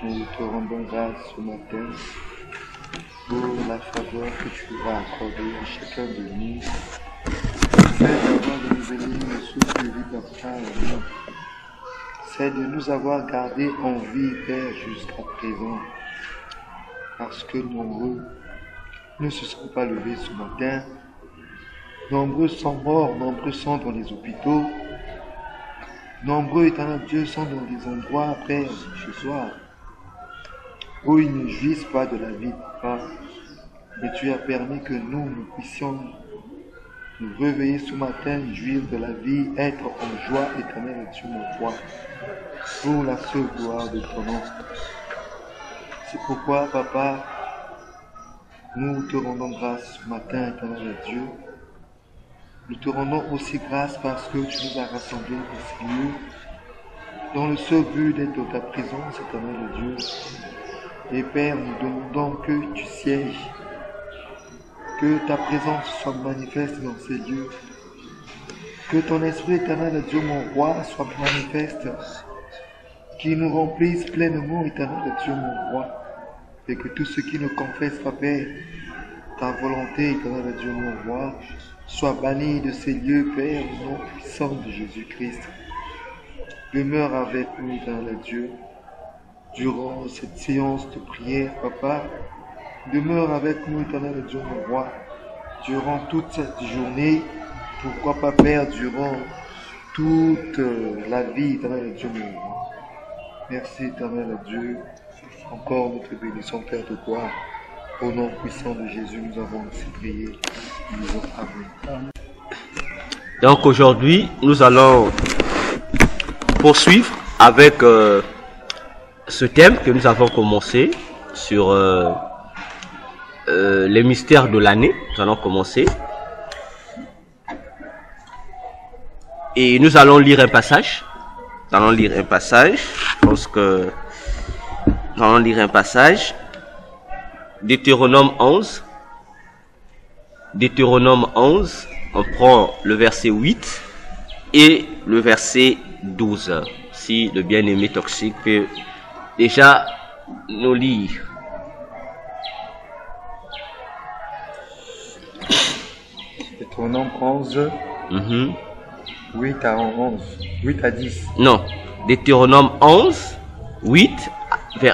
Nous te rendons grâce ce matin pour la faveur que tu as accordée à chacun de nous. C'est d'avoir renouvelé le souffle de vie, Papa. C'est de nous avoir gardés en vie, Père, jusqu'à présent. Parce que nombreux ne se sont pas levés ce matin. Nombreux sont morts, nombreux sont dans les hôpitaux. Nombreux, éternel Dieu, sont dans des endroits, Père, ce soir, où ils ne jouissent pas de la vie, Papa. Mais tu as permis que nous puissions nous réveiller ce matin, jouir de la vie, être en joie, éternel Dieu, mon roi, pour la seule gloire de ton nom. C'est pourquoi, Papa, nous te rendons grâce ce matin, éternel Dieu. Nous te rendons aussi grâce parce que tu nous as rassemblés au Seigneur dans le seul but d'être dans ta présence, éternel Dieu. Et Père, nous demandons que tu sièges, que ta présence soit manifeste dans ces lieux, que ton esprit, éternel Dieu, mon roi, soit manifeste, qu'il nous remplisse pleinement, éternel Dieu, mon roi, et que tous ceux qui ne confessent pas, Père, ta volonté, éternel Dieu, mon roi, soit banni de ces lieux, Père, au nom puissant de Jésus-Christ. Demeure avec nous, éternel Dieu, durant cette séance de prière, Papa. Demeure avec nous, éternel Dieu, mon roi, durant toute cette journée. Pourquoi pas, Père, durant toute la vie, éternel Dieu, mon roi. Merci, éternel Dieu. Encore nous te bénissons, Père de gloire. Au nom puissant de Jésus, nous avons aussi prié. Nous avons. Donc aujourd'hui, nous allons poursuivre avec ce thème que nous avons commencé sur les mystères de l'année. Nous allons commencer. Et nous allons lire un passage. Nous allons lire un passage. Je pense que nous allons lire un passage. Deutéronome 11. Deutéronome 11. On prend le verset 8 et le verset 12. Si le bien-aimé toxique peut déjà nous lire. Deutéronome 11. 8 à 11. 8 à 10. Non. Deutéronome 11. 8,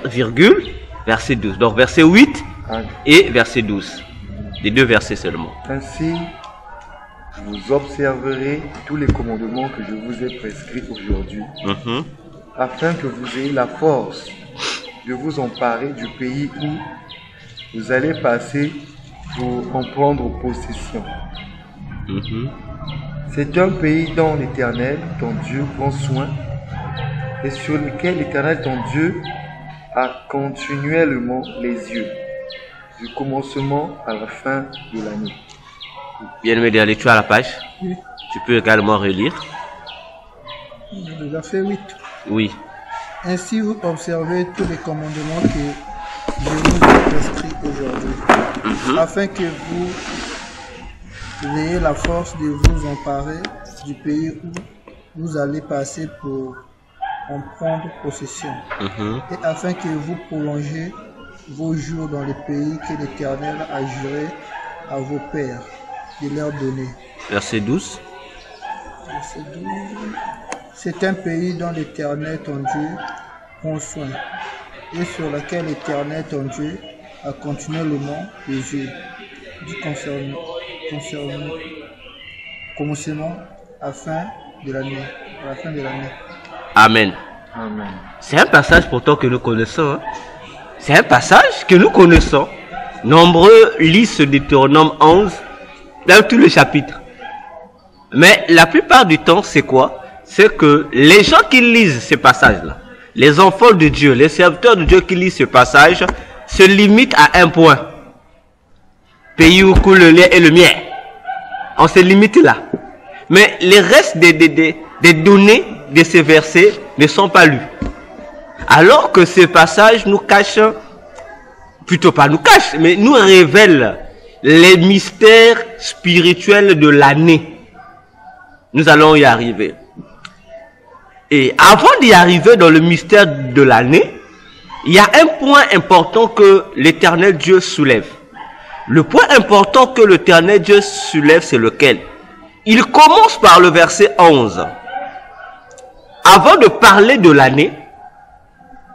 virgule, verset 12. Donc verset 8 et verset 12. Les deux versets seulement. Ainsi, vous observerez tous les commandements que je vous ai prescrits aujourd'hui, afin que vous ayez la force de vous emparer du pays où vous allez passer pour en prendre possession. C'est un pays dont l'Éternel, ton Dieu, prend soin et sur lequel l'Éternel, ton Dieu, a continuellement les yeux, du commencement à la fin de l'année. Bien-aimé, d'aller, tu as la page. Oui. Tu peux également relire. Le verset 8. Oui. Ainsi vous observez tous les commandements que je vous ai prescrits aujourd'hui, afin que vous ayez la force de vous emparer du pays où vous allez passer pour en prendre possession, et afin que vous prolongiez vos jours dans le pays que l'Éternel a juré à vos pères de leur donner. Verset 12. Verset 12. C'est un pays dont l'Éternel ton Dieu prend soin, et sur lequel l'Éternel ton Dieu a continuellement les yeux, du commencement à la fin de l'année. Amen. Amen. C'est un passage pourtant que nous connaissons. Hein? C'est un passage que nous connaissons. Nombreux lisent ce Deutéronome 11 dans tous les chapitres. Mais la plupart du temps, c'est quoi? C'est que les gens qui lisent ces passages-là, les enfants de Dieu, les serviteurs de Dieu qui lisent ce passage, se limitent à un point. Pays où coule le lait et le miel. On se limite là. Mais les restes des données de ces versets ne sont pas lus. Alors que ce passage nous cache, plutôt pas nous cache, mais nous révèle les mystères spirituels de l'année. Nous allons y arriver. Et avant d'y arriver dans le mystère de l'année, il y a un point important que l'Éternel Dieu soulève. Le point important que l'Éternel Dieu soulève, c'est lequel? Il commence par le verset 11. Avant de parler de l'année,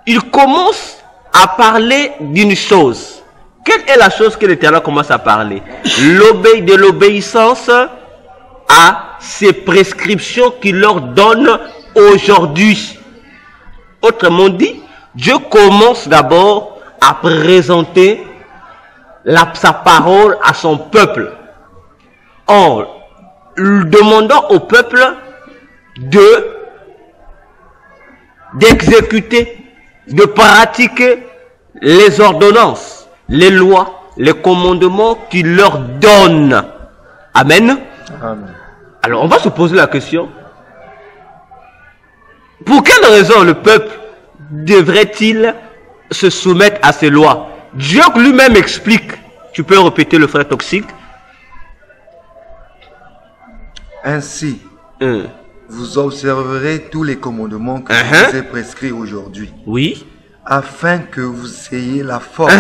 il commence à parler d'une chose. Quelle est la chose que l'Éternel commence à parler? De l'obéissance à ces prescriptions qu'il leur donne aujourd'hui. Autrement dit, Dieu commence d'abord à présenter sa parole à son peuple, en demandant au peuple d'exécuter, de pratiquer les ordonnances, les lois, les commandements qu'il leur donne. Amen. Amen. Alors on va se poser la question, pour quelle raison le peuple devrait-il se soumettre à ces lois? Dieu lui-même explique. Tu peux répéter, le frère Toxique? Ainsi, vous observerez tous les commandements que je vous ai prescrits aujourd'hui. Oui. Afin que vous ayez la force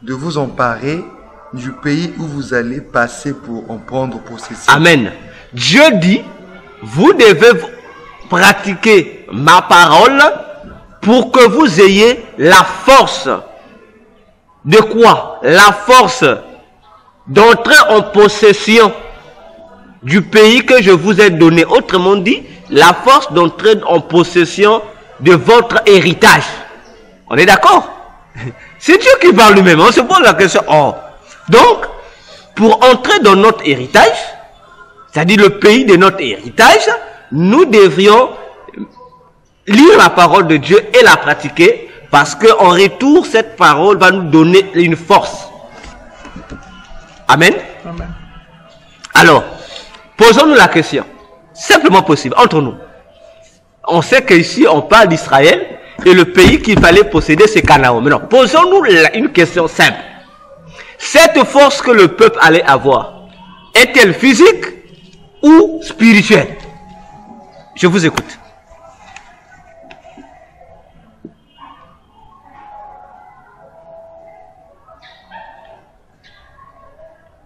de vous emparer du pays où vous allez passer pour en prendre possession. Amen. Dieu dit, vous devez pratiquer ma parole pour que vous ayez la force. De quoi? La force d'entrer en possession du pays que je vous ai donné. Autrement dit, la force d'entrer en possession de votre héritage. On est d'accord? C'est Dieu qui parle lui-même. On se pose la question. Oh. Donc, pour entrer dans notre héritage, c'est-à-dire le pays de notre héritage, nous devrions lire la parole de Dieu et la pratiquer, parce qu'en retour, cette parole va nous donner une force. Amen. Amen. Alors, posons-nous la question. Simplement possible, entre nous. On sait qu'ici, on parle d'Israël, et le pays qu'il fallait posséder, c'est Canaan. Mais non, posons-nous une question simple. Cette force que le peuple allait avoir, est-elle physique ou spirituelle? Je vous écoute.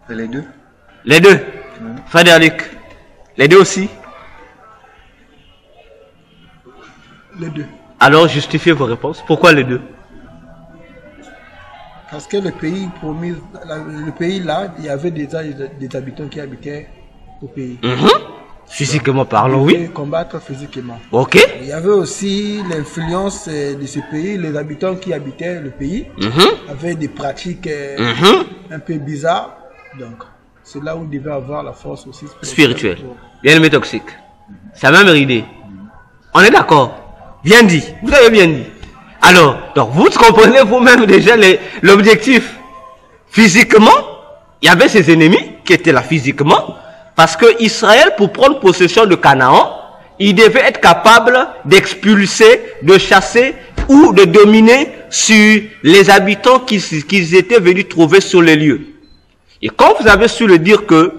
Les deux. Les deux. Frédéric. Les deux aussi. Les deux. Alors, justifiez vos réponses. Pourquoi les deux? Parce que le pays promis, le pays là, il y avait déjà des habitants qui habitaient au pays. Physiquement parlant, Ils oui. pouvaient combattre physiquement. Ok. Il y avait aussi l'influence de ce pays. Les habitants qui habitaient le pays avaient des pratiques un peu bizarres. Donc, c'est là où il devait avoir la force aussi Spirituelle. Bien aimé Toxique. C'est la même idée. On est d'accord? Bien dit. Vous avez bien dit. Alors, donc vous comprenez vous-même déjà l'objectif. Physiquement, il y avait ses ennemis qui étaient là physiquement. Parce que Israël, pour prendre possession de Canaan, il devait être capable d'expulser, de chasser ou de dominer sur les habitants qu'ils étaient venus trouver sur les lieux. Et quand vous avez su le dire que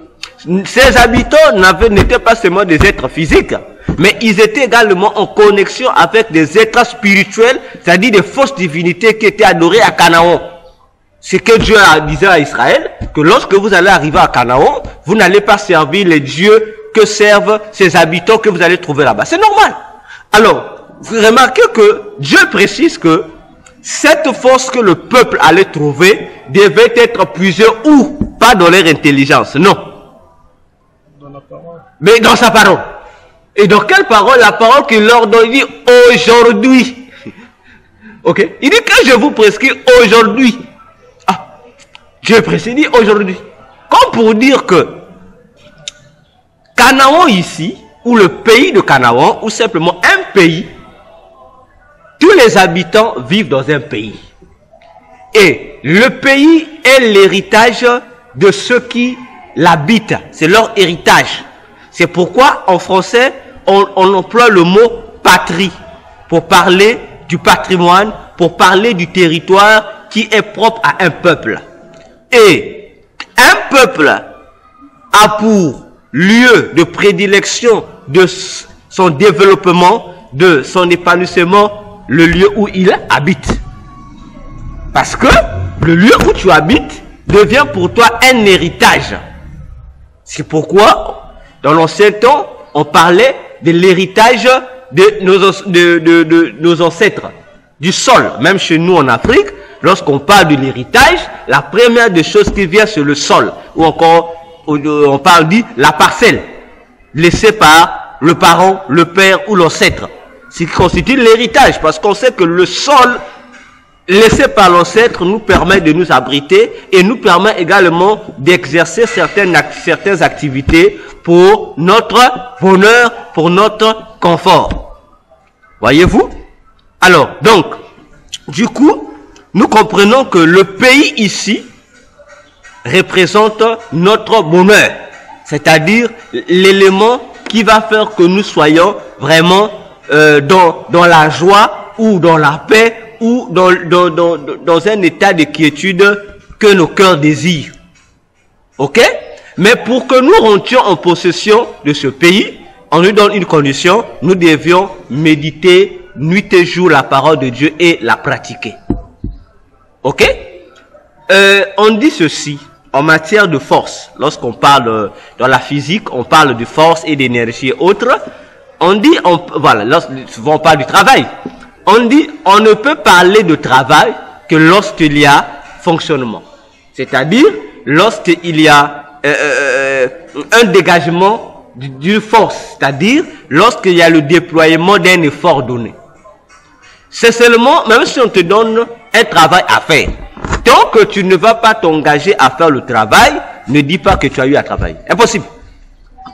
ces habitants n'étaient pas seulement des êtres physiques, mais ils étaient également en connexion avec des êtres spirituels, c'est-à-dire des fausses divinités qui étaient adorées à Canaan. C'est que Dieu disait à Israël que lorsque vous allez arriver à Canaan, vous n'allez pas servir les dieux que servent ces habitants que vous allez trouver là-bas. C'est normal. Alors, vous remarquez que Dieu précise que cette force que le peuple allait trouver devait être puisée où? Pas dans leur intelligence, non. dans la parole. Mais dans sa parole. Et dans quelle parole? La parole qu'il leur donne, il dit aujourd'hui. Ok? Il dit que je vous prescris aujourd'hui. Ah, Dieu précise, dit aujourd'hui. Comme pour dire que Canaan ici, ou le pays de Canaan, ou simplement un pays, tous les habitants vivent dans un pays. Et le pays est l'héritage de ceux qui l'habitent. C'est leur héritage. C'est pourquoi en français, on emploie le mot patrie pour parler du patrimoine, pour parler du territoire qui est propre à un peuple. Et un peuple a pour lieu de prédilection de son développement, de son épanouissement, le lieu où il habite. Parce que le lieu où tu habites devient pour toi un héritage. C'est pourquoi, dans l'ancien temps, on parlait de l'héritage de nos ancêtres, du sol. Même chez nous en Afrique, lorsqu'on parle de l'héritage, la première des choses qui vient, c'est le sol. Ou encore, on parle de la parcelle, laissée par le parent, le père ou l'ancêtre. Ce qui constitue l'héritage, parce qu'on sait que le sol laissé par l'ancêtre nous permet de nous abriter et nous permet également d'exercer certaines activités pour notre bonheur, pour notre confort. Voyez-vous? Alors, donc, du coup, nous comprenons que le pays ici représente notre bonheur, c'est-à-dire l'élément qui va faire que nous soyons vraiment dans la joie ou dans la paix ou dans un état de quiétude que nos cœurs désirent. Ok? Mais pour que nous rentrions en possession de ce pays, on nous donne une condition, nous devions méditer nuit et jour la parole de Dieu et la pratiquer. Ok? On dit ceci en matière de force. Lorsqu'on parle dans la physique, on parle de force et d'énergie et autres. On dit, voilà, souvent on parle du travail. On dit, on ne peut parler de travail que lorsqu'il y a fonctionnement. C'est-à-dire, lorsqu'il y a un dégagement d'une force. C'est-à-dire, lorsqu'il y a le déploiement d'un effort donné. C'est seulement, même si on te donne un travail à faire, tant que tu ne vas pas t'engager à faire le travail, ne dis pas que tu as eu à travailler. Impossible.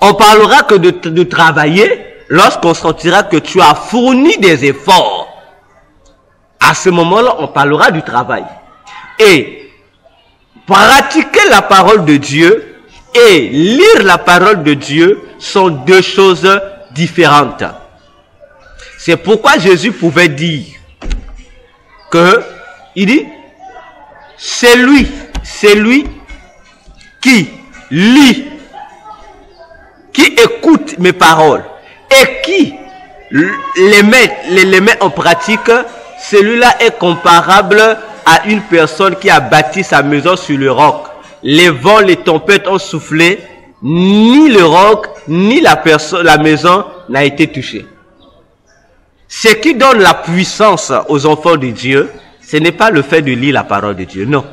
On parlera que de travailler lorsqu'on sentira que tu as fourni des efforts. À ce moment-là, on parlera du travail. Et pratiquer la parole de Dieu et lire la parole de Dieu sont deux choses différentes. C'est pourquoi Jésus pouvait dire que, il dit, c'est lui qui lit, qui écoute mes paroles et qui les met en pratique, celui-là est comparable à une personne qui a bâti sa maison sur le roc. Les vents, les tempêtes ont soufflé, ni le roc, ni la maison n'a été touchée. Ce qui donne la puissance aux enfants de Dieu, ce n'est pas le fait de lire la parole de Dieu, non.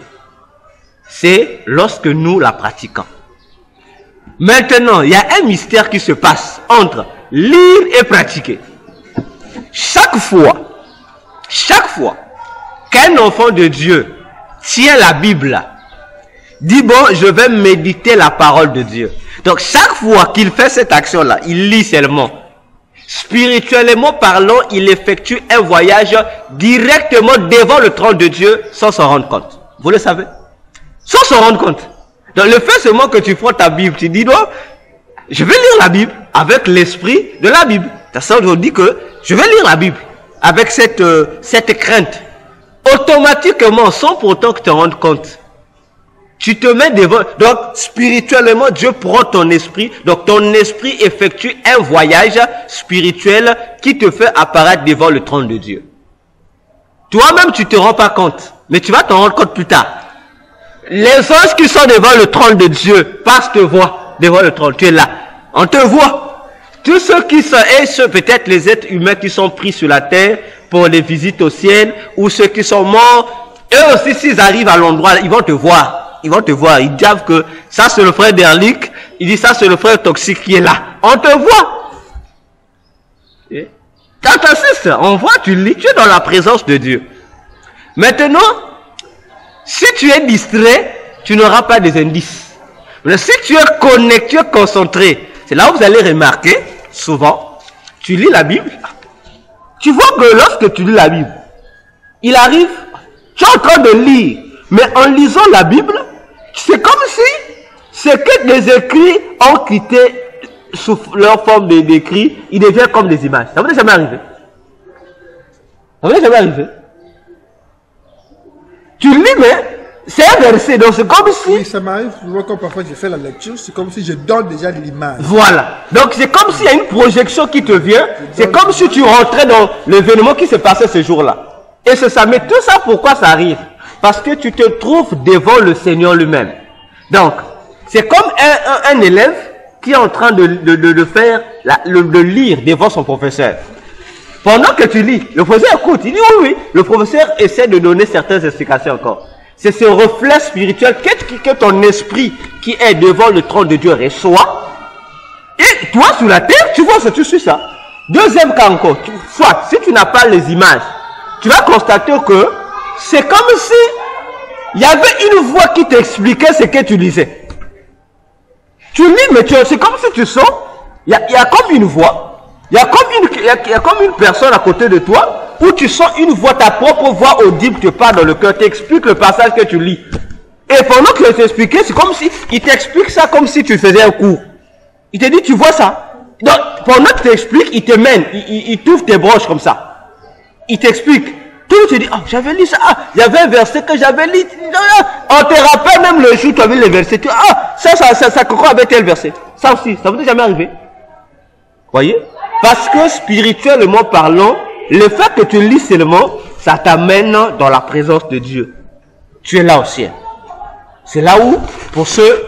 C'est lorsque nous la pratiquons. Maintenant, il y a un mystère qui se passe entre lire et pratiquer. Chaque fois qu'un enfant de Dieu tient la Bible, dit bon, je vais méditer la parole de Dieu. Donc chaque fois qu'il fait cette action-là, il lit seulement. Spirituellement parlant, il effectue un voyage directement devant le trône de Dieu sans s'en rendre compte. Vous le savez? Sans s'en rendre compte. Donc le fait seulement que tu prends ta Bible, tu dis non, je vais lire la Bible avec l'esprit de la Bible. Ça veut dire que je vais lire la Bible avec cette crainte. Automatiquement, sans pourtant que tu te rendes compte, tu te mets devant. Donc spirituellement, Dieu prend ton esprit. Donc ton esprit effectue un voyage spirituel qui te fait apparaître devant le trône de Dieu. Toi-même, tu ne te rends pas compte, mais tu vas t'en rendre compte plus tard. Les anges qui sont devant le trône de Dieu passent te voir devant le trône. Tu es là. On te voit. Tous ceux qui sont, et ceux peut-être les êtres humains qui sont pris sur la terre pour les visites au ciel, ou ceux qui sont morts, eux aussi s'ils arrivent à l'endroit, ils vont te voir. Ils vont te voir. Ils disent que ça c'est le frère d'Erlich. Il dit ça c'est le frère Toxique qui est là. On te voit. Et quand tu assistes, on voit, tu lis, tu es dans la présence de Dieu. Maintenant, si tu es distrait, tu n'auras pas des indices. Mais si tu es connecté, tu es concentré, c'est là où vous allez remarquer, souvent, tu lis la Bible, tu vois que lorsque tu lis la Bible, il arrive, tu es en train de lire, mais en lisant la Bible, c'est comme si c'est que des écrits ont quitté sous leur forme d'écrits, ils deviennent comme des images. Ça vous est jamais arrivé? Ça vous est jamais arrivé? Tu lis, mais C'est un verset, donc c'est comme si... Oui, ça m'arrive souvent quand parfois je fais la lecture, c'est comme si je donne déjà l'image. Voilà. Donc c'est comme s'il y a une projection qui te vient. C'est comme si tu rentrais dans l'événement qui se passait ce jour-là. Et c'est ça. Mais tout ça, pourquoi ça arrive? Parce que tu te trouves devant le Seigneur lui-même. Donc, c'est comme un élève qui est en train de faire, de lire devant son professeur. Pendant que tu lis, le professeur écoute, il dit oui, oui. Le professeur essaie de donner certaines explications encore. C'est ce reflet spirituel que ton esprit qui est devant le trône de Dieu reçoit. Et toi, sur la terre, tu vois ça, tu suis ça. Deuxième cas encore, soit, si tu n'as pas les images, tu vas constater que c'est comme si il y avait une voix qui t'expliquait ce que tu lisais. Tu lis, mais c'est comme si tu sens, il y a comme une voix, il y a comme une personne à côté de toi, où tu sens une voix, ta propre voix audible te parle dans le cœur, t'explique le passage que tu lis. Et pendant que je t'expliquais, c'est comme si, il t'explique ça comme si tu faisais un cours. Il te dit, tu vois ça? Donc, pendant que tu t'expliques, il te mène, il t'ouvre tes broches comme ça. Il t'explique. Tout tu dis, oh, j'avais lu ça, ah, il y avait un verset que j'avais lu. On te rappelle même le jour où tu avais le verset. Tu, ah, ça concorde avec tel verset. Ça aussi, ça vous est jamais arrivé? Voyez? Parce que spirituellement parlant, le fait que tu lis seulement, ça t'amène dans la présence de Dieu. Tu es là au ciel. C'est là où, pour ceux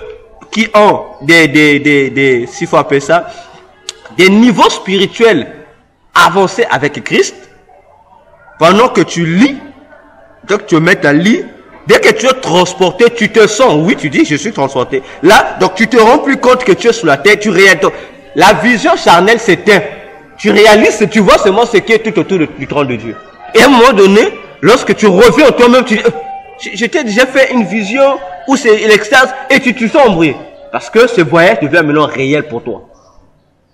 qui ont s'il faut appeler ça, des niveaux spirituels avancés avec Christ, pendant que tu lis, dès que tu mets à lire, dès que tu es transporté, tu te sens, oui, tu dis, je suis transporté. Là, donc tu te rends plus compte que tu es sur la terre, tu réalises. La vision charnelle s'éteint. Tu réalises, tu vois seulement ce qui est tout autour du trône de Dieu. Et à un moment donné, lorsque tu reviens toi-même, tu dis, je t'ai déjà fait une vision où c'est l'extase et tu sens embrouillé. Parce que ce voyage devient maintenant réel pour toi.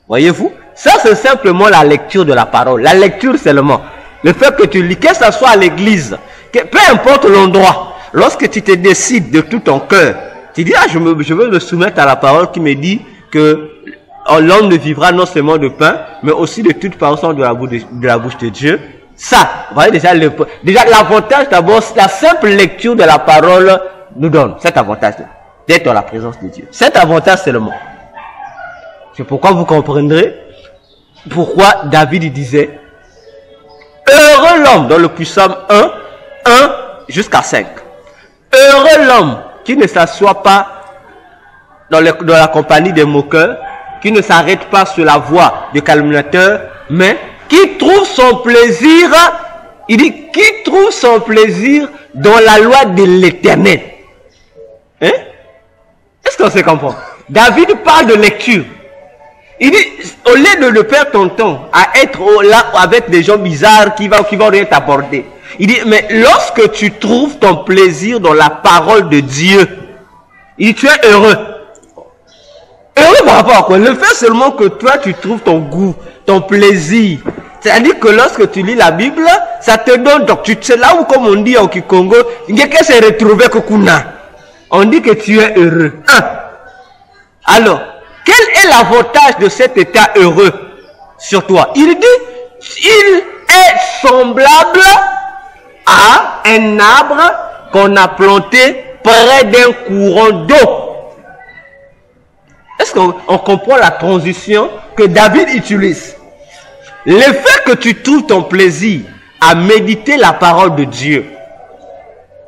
Voyez-vous? Ça, c'est simplement la lecture de la parole. La lecture seulement. Le fait que tu lis, que ce soit à l'église, peu importe l'endroit, lorsque tu te décides de tout ton cœur, tu dis, ah, je veux me soumettre à la parole qui me dit que l'homme ne vivra non seulement de pain, mais aussi de toute parole de la bouche de Dieu. Ça, vous voyez déjà l'avantage d'abord, la simple lecture de la parole nous donne cet avantage-là, d'être dans la présence de Dieu. Cet avantage seulement. C'est pourquoi vous comprendrez pourquoi David disait, heureux l'homme, dans le psaume 1 jusqu'à 5. Heureux l'homme qui ne s'assoit pas dans la compagnie des moqueurs, qui ne s'arrête pas sur la voie des calomniateurs, mais qui trouve son plaisir, il dit, qui trouve son plaisir dans la loi de l'Éternel. Hein? Est-ce qu'on se comprend? David parle de lecture. Il dit, au lieu de le perdre ton temps à être là avec des gens bizarres qui vont rien t'aborder. Il dit, mais lorsque tu trouves ton plaisir dans la parole de Dieu, il dit, tu es heureux. Heureux par rapport à quoi? Le fait seulement que toi tu trouves ton goût, ton plaisir. C'est-à-dire que lorsque tu lis la Bible, ça te donne, donc tu sais là où, comme on dit en Kikongo, quelqu'un s'est retrouvé kokuna. On dit que tu es heureux. Alors, quel est l'avantage de cet état heureux sur toi? Il dit, il est semblable à un arbre qu'on a planté près d'un courant d'eau. Est-ce qu'on comprend la transition que David utilise? Le fait que tu trouves ton plaisir à méditer la parole de Dieu,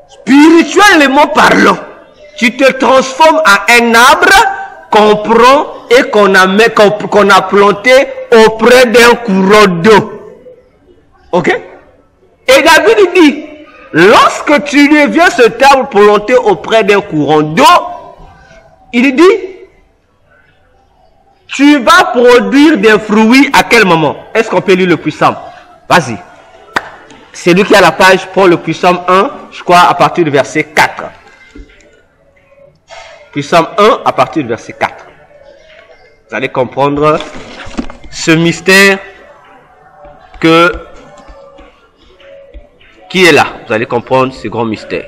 spirituellement parlant, tu te transformes en un arbre qu'on prend et qu'on a planté auprès d'un courant d'eau. Ok? Et David dit, lorsque tu deviens cet arbre planté auprès d'un courant d'eau, il dit, tu vas produire des fruits à quel moment? Est-ce qu'on peut lire le psaume? Vas-y. C'est lui qui a la page, prend le psaume 1, je crois, à partir du verset 4. Psaume 1, à partir du verset 4. Vous allez comprendre ce mystère qui est là. Vous allez comprendre ce grand mystère.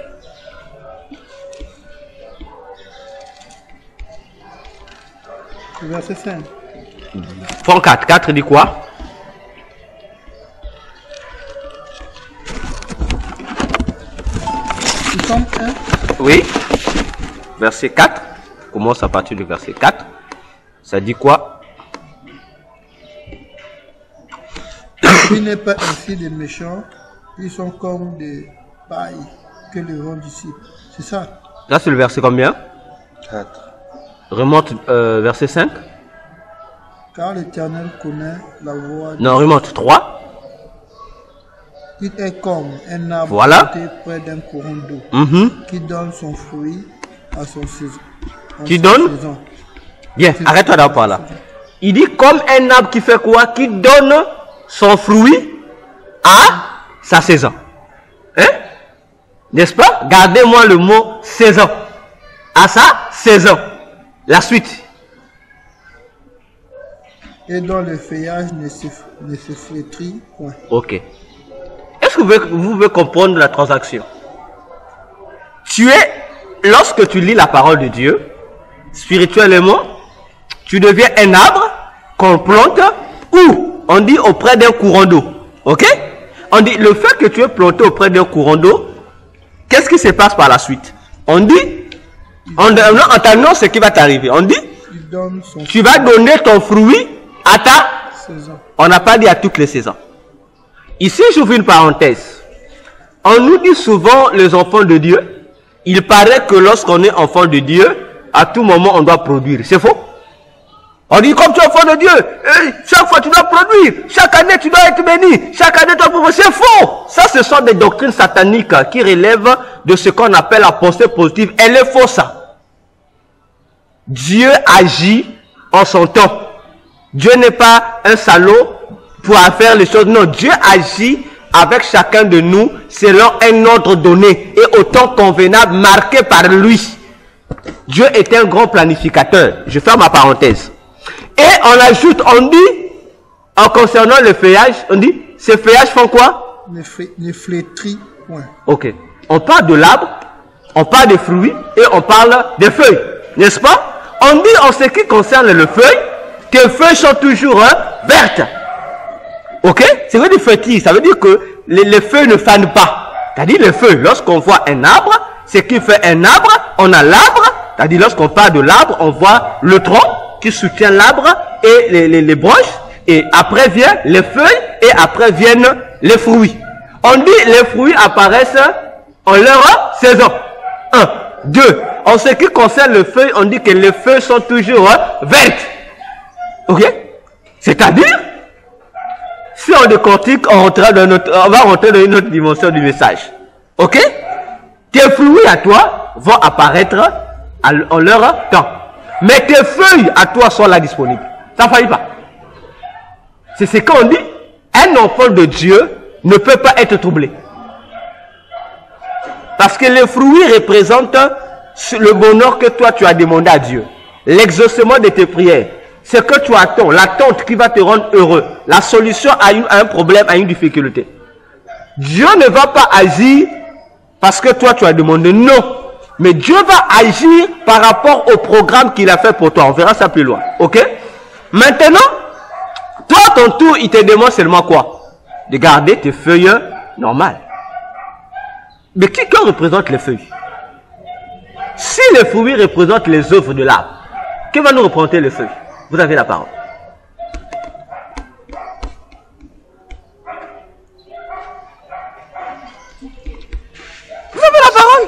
Verset 5. Point 4. 4 dit quoi? Psaume 1. Oui. Verset 4. Commence à partir du verset 4. Ça dit quoi? Il n'est pas ainsi des méchants, ils sont comme des pailles que les bons disciples. C'est ça. Là, c'est le verset combien? 4. Remonte verset 5. Car l'Éternel connaît la voie. Non, remonte 3. Il est comme un arbre Voilà. planté près d'un courant d'eau qui donne son fruit à son saison. Qui donne? Bien, arrête-toi d'en par là. Il dit comme un arbre qui fait quoi? Qui donne son fruit à sa saison. Hein? N'est-ce pas? Gardez-moi le mot saison. À sa saison. La suite. Et dont le feuillage ne se flétrit point. Ok. Est-ce que vous pouvez comprendre la transaction? Lorsque tu lis la parole de Dieu, spirituellement, tu deviens un arbre qu'on plante où? On dit auprès d'un courant d'eau. Ok? On dit le fait que tu es planté auprès d'un courant d'eau, qu'est-ce qui se passe par la suite? On dit, on t'annonce ce qui va t'arriver. On dit, Il donne son tu vas donner ton fruit à ta saison. On n'a pas dit à toutes les saisons. Ici, j'ouvre une parenthèse. On nous dit souvent, les enfants de Dieu, il paraît que lorsqu'on est enfant de Dieu, à tout moment, on doit produire. C'est faux? On dit, comme tu es enfant de Dieu, chaque fois tu dois produire, chaque année tu dois être béni, chaque année tu dois produire. C'est faux! Ça, ce sont des doctrines sataniques qui relèvent de ce qu'on appelle la pensée positive. Elle est fausse. Dieu agit en son temps. Dieu n'est pas un salaud pour faire les choses. Non, Dieu agit avec chacun de nous selon un ordre donné et au temps convenable marqué par lui. Dieu est un grand planificateur. Je ferme ma parenthèse. Et on ajoute, on dit, en concernant le feuillage, on dit, ces feuillages font quoi? Ne flétrit point. Ok. On parle de l'arbre, on parle des fruits et on parle des feuilles. N'est-ce pas? On dit en ce qui concerne le feuille, tes feuilles sont toujours vertes. Ok? Ça veut dire fertile. Ça veut dire que les feuilles ne fanent pas. C'est-à-dire les feuilles, lorsqu'on voit un arbre, ce qui fait un arbre, on a l'arbre. C'est-à-dire lorsqu'on parle de l'arbre, on voit le tronc qui soutient l'arbre et les branches. Et après viennent les feuilles et après viennent les fruits. On dit les fruits apparaissent en leur saison. 1. 2. En ce qui concerne les feuilles, on dit que les feuilles sont toujours vertes. Ok? C'est-à-dire, si on décortique, on va rentrer dans une autre dimension du message. Ok? Tes fruits à toi vont apparaître en leur temps. Mais tes feuilles à toi sont là disponibles. Ça ne faillit pas. C'est ce qu'on dit. Un enfant de Dieu ne peut pas être troublé. Parce que les fruits représentent le bonheur que toi tu as demandé à Dieu. L'exaucement de tes prières. Ce que tu attends, l'attente qui va te rendre heureux. La solution à un problème, à une difficulté. Dieu ne va pas agir parce que toi tu as demandé. Non. Mais Dieu va agir par rapport au programme qu'il a fait pour toi. On verra ça plus loin. Ok? Maintenant, toi, ton tour, il te demande seulement quoi? De garder tes feuilles normales. Mais qui représente les feuilles? Si les fruits représentent les œuvres de l'arbre, que va nous représenter les feuilles? Vous avez la parole. Vous avez la parole?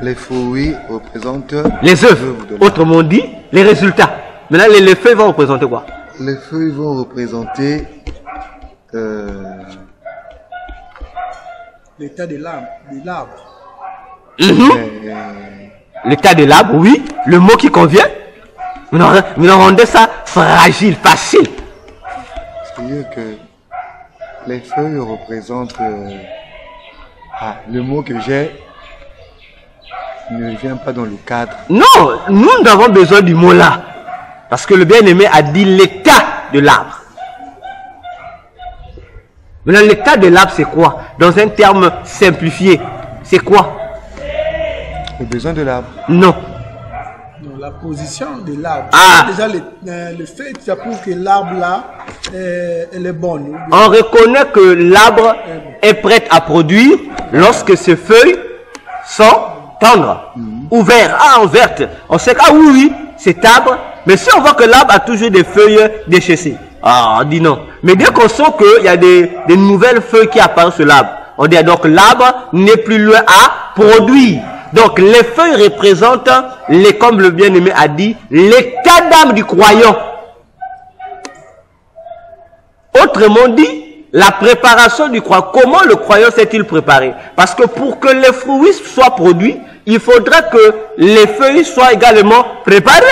Les fruits représentent les œuvres. Autrement dit, les résultats. Maintenant, les feuilles vont représenter quoi? Les feuilles vont représenter L'état de l'arbre. L'état de l'arbre, oui. Le mot qui convient. Vous nous rendez ça fragile, facile. C'est-à-dire que les feuilles représentent... le mot que j'ai ne vient pas dans le cadre. Non, nous avons besoin du mot là. Parce que le bien-aimé a dit l'état de l'arbre. Maintenant, l'état de l'arbre, c'est quoi? Dans un terme simplifié, c'est quoi? Le besoin de l'arbre. Non. Donc, la position de l'arbre. Ah. Déjà, le fait, ça prouve que l'arbre là, elle est bonne. On reconnaît que l'arbre est prêt à produire lorsque ses feuilles sont tendres. Ou verts. Ah, verte. On sait que, ah oui, oui, c'est arbre. Mais si on voit que l'arbre a toujours des feuilles déchaissées, ah, on dit non. Mais dès qu'on sent qu'il y a des nouvelles feuilles qui apparaissent sur l'arbre, on dit donc l'arbre n'est plus loin à produire. Donc les feuilles représentent, comme le bien-aimé a dit, l'état d'âme du croyant. Autrement dit, la préparation du croyant. Comment le croyant s'est-il préparé? Parce que pour que les fruits soient produits, il faudra que les feuilles soient également préparées.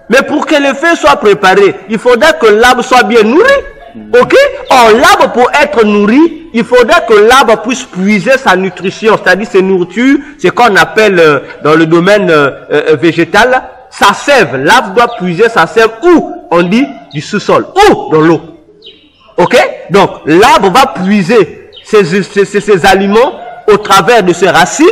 Mais pour que les feuilles soient préparées, il faudra que l'arbre soit bien nourri. Ok? Or, l'arbre pour être nourri, il faudra que l'arbre puisse puiser sa nutrition, c'est-à-dire ses nourritures, ce qu'on appelle dans le domaine végétal, sa sève. L'arbre doit puiser sa sève où? On dit du sous-sol. Où? Dans l'eau. Ok? Donc, l'arbre va puiser ses aliments au travers de ses racines,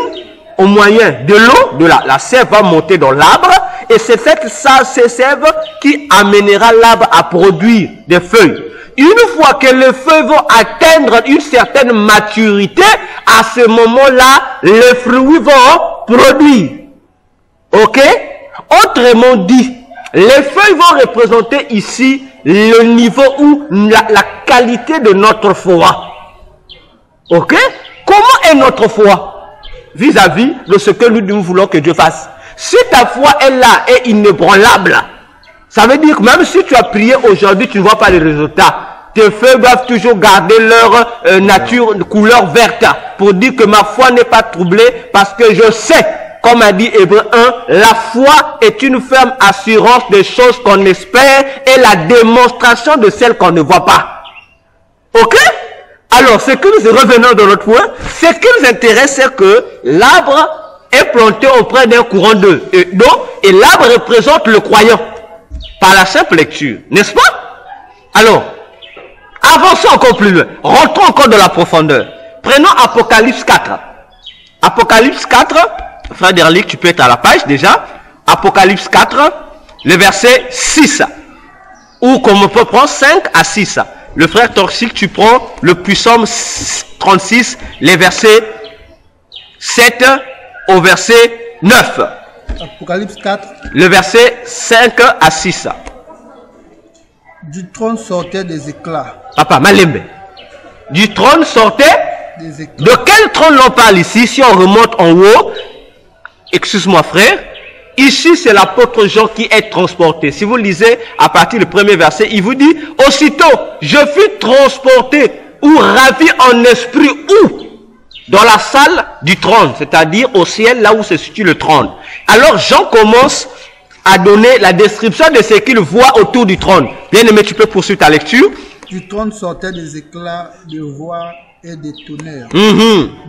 au moyen de l'eau, la sève va monter dans l'arbre, et c'est cette sève qui amènera l'arbre à produire des feuilles. Une fois que les feuilles vont atteindre une certaine maturité, à ce moment-là, les fruits vont produire. Ok? Autrement dit, les feuilles vont représenter ici le niveau où la qualité de notre foi. Ok? Comment est notre foi vis-à-vis de ce que nous voulons que Dieu fasse? Si ta foi est là et inébranlable, ça veut dire que même si tu as prié aujourd'hui, tu ne vois pas les résultats. Tes feuilles doivent toujours garder leur nature, couleur verte, pour dire que ma foi n'est pas troublée, parce que je sais, comme a dit Hébreu 1, la foi est une ferme assurance des choses qu'on espère et la démonstration de celles qu'on ne voit pas. Ok? Alors, ce que nous revenons dans notre point, ce qui nous intéresse, c'est que l'arbre est planté auprès d'un courant d'eau. Et l'arbre représente le croyant, par la simple lecture, n'est-ce pas? Alors, avançons encore plus loin. Rentrons encore dans la profondeur. Prenons Apocalypse 4. Apocalypse 4, frère Derlick, tu peux être à la page déjà. Apocalypse 4, le verset 6. Ou comme on peut prendre 5 à 6. Le frère Torsic, tu prends le Psaume 36, les versets 7 au verset 9. Apocalypse 4. Le verset 5 à 6. Du trône sortaient des éclats. Papa, Malembe. Du trône sortait Des éclats. De quel trône l'on parle ici? Si on remonte en haut, excuse-moi frère, ici c'est l'apôtre Jean qui est transporté. Si vous lisez à partir du premier verset, il vous dit, aussitôt je fus transporté ou ravi en esprit où? Dans la salle du trône, c'est-à-dire au ciel, là où se situe le trône. Alors Jean commence à donner la description de ce qu'il voit autour du trône. Bien aimé, tu peux poursuivre ta lecture. Du trône sortaient des éclats de voix et des tonnerres.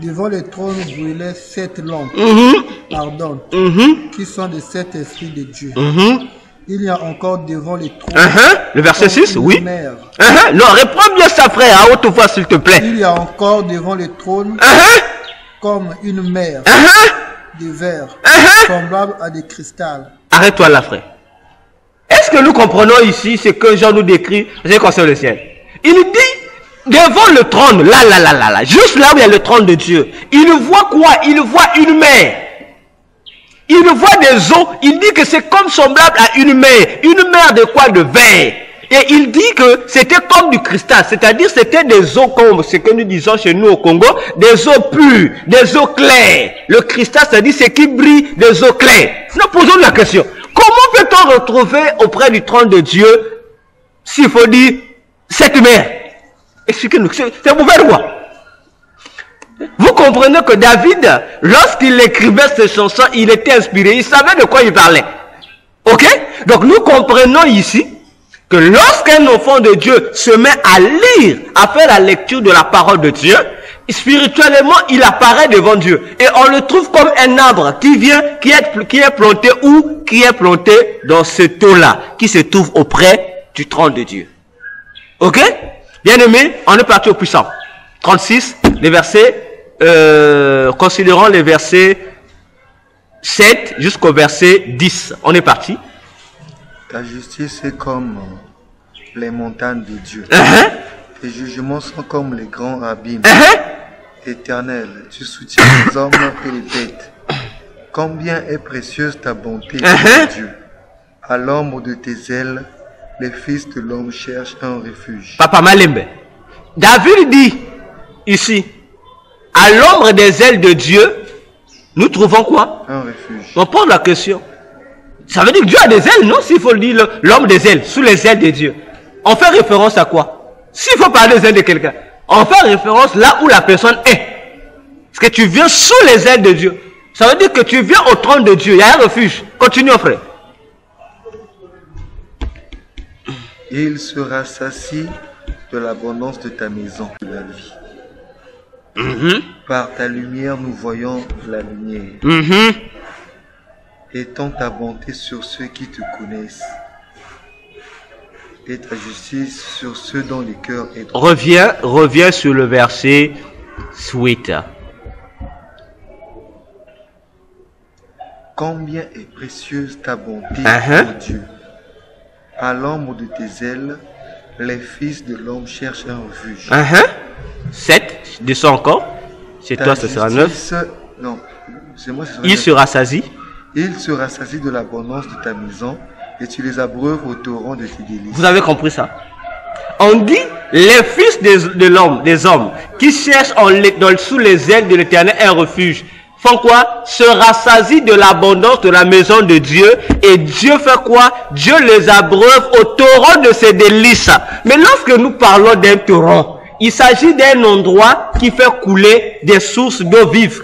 Devant le trône brûlaient 7 lampes ardentes, qui sont les 7 esprits de Dieu. Il y a encore devant les trônes. Le verset 6, oui. Mer. Non, reprends bien ça, frère, à haute voix, s'il te plaît. Il y a encore devant les trônes comme une mer de verre, semblable à des cristals. Arrête-toi là, frère. Est-ce que nous comprenons ici ce que Jean nous décrit, ce concerne le ciel? Il dit, devant le trône, là, juste là où il y a le trône de Dieu, il voit quoi? Il voit une mer. Il voit des eaux. Il dit que c'est comme semblable à une mer. Une mer de quoi? De verre. Et il dit que c'était comme du cristal. C'est-à-dire c'était des eaux comme ce que nous disons chez nous au Congo. Des eaux pures, des eaux claires. Le cristal, c'est-à-dire ce qui brille, des eaux claires. Nous posons la question. Comment peut-on retrouver auprès du trône de Dieu, s'il faut dire, cette mer? Expliquez-nous. C'est mauvais ou quoi? Vous comprenez que David, lorsqu'il écrivait ces chansons, il était inspiré. Il savait de quoi il parlait. Ok? Donc nous comprenons ici que lorsqu'un enfant de Dieu se met à lire, à faire la lecture de la parole de Dieu, spirituellement, il apparaît devant Dieu. Et on le trouve comme un arbre qui est planté où? Qui est planté dans ce taux-là, qui se trouve auprès du trône de Dieu. Ok? Bien aimé, on est parti au puissant. 36, les versets, considérons les versets 7 jusqu'au verset 10. On est parti. Ta justice est comme les montagnes de Dieu. Tes jugements sont comme les grands abîmes. Éternel, tu soutiens les hommes et les bêtes. Combien est précieuse ta bonté, Dieu. À l'ombre de tes ailes, les fils de l'homme cherchent un refuge. Papa Malembe, David dit ici, à l'ombre des ailes de Dieu, nous trouvons quoi? Un refuge. On pose la question. Ça veut dire que Dieu a des ailes, non? S'il faut dire l'homme des ailes, sous les ailes de Dieu. On fait référence à quoi? S'il faut parler des ailes de quelqu'un, on fait référence là où la personne est. Parce que tu viens sous les ailes de Dieu. Ça veut dire que tu viens au trône de Dieu. Il y a un refuge. Continue, frère. Il se rassasie de l'abondance de ta maison, de la vie. Par ta lumière, nous voyons la lumière. Étends ta bonté sur ceux qui te connaissent et ta justice sur ceux dont les cœurs est droit. Reviens sur le verset 8. Combien est précieuse ta bonté, ô Dieu. À l'ombre de tes ailes, les fils de l'homme cherchent un refuge. 7, descends encore. Chez toi, ce sera 9. Non, c'est moi, il se rassasie. Il se rassasie de l'abondance de ta maison et tu les abreuves au torrent de tes délices. Vous avez compris ça? On dit les fils de l'homme, des hommes, qui cherchent sous les ailes de l'Éternel un refuge, font quoi? Se rassasient de l'abondance de la maison de Dieu. Et Dieu fait quoi? Dieu les abreuve au torrent de ses délices. Mais lorsque nous parlons d'un torrent, il s'agit d'un endroit qui fait couler des sources d'eau vive,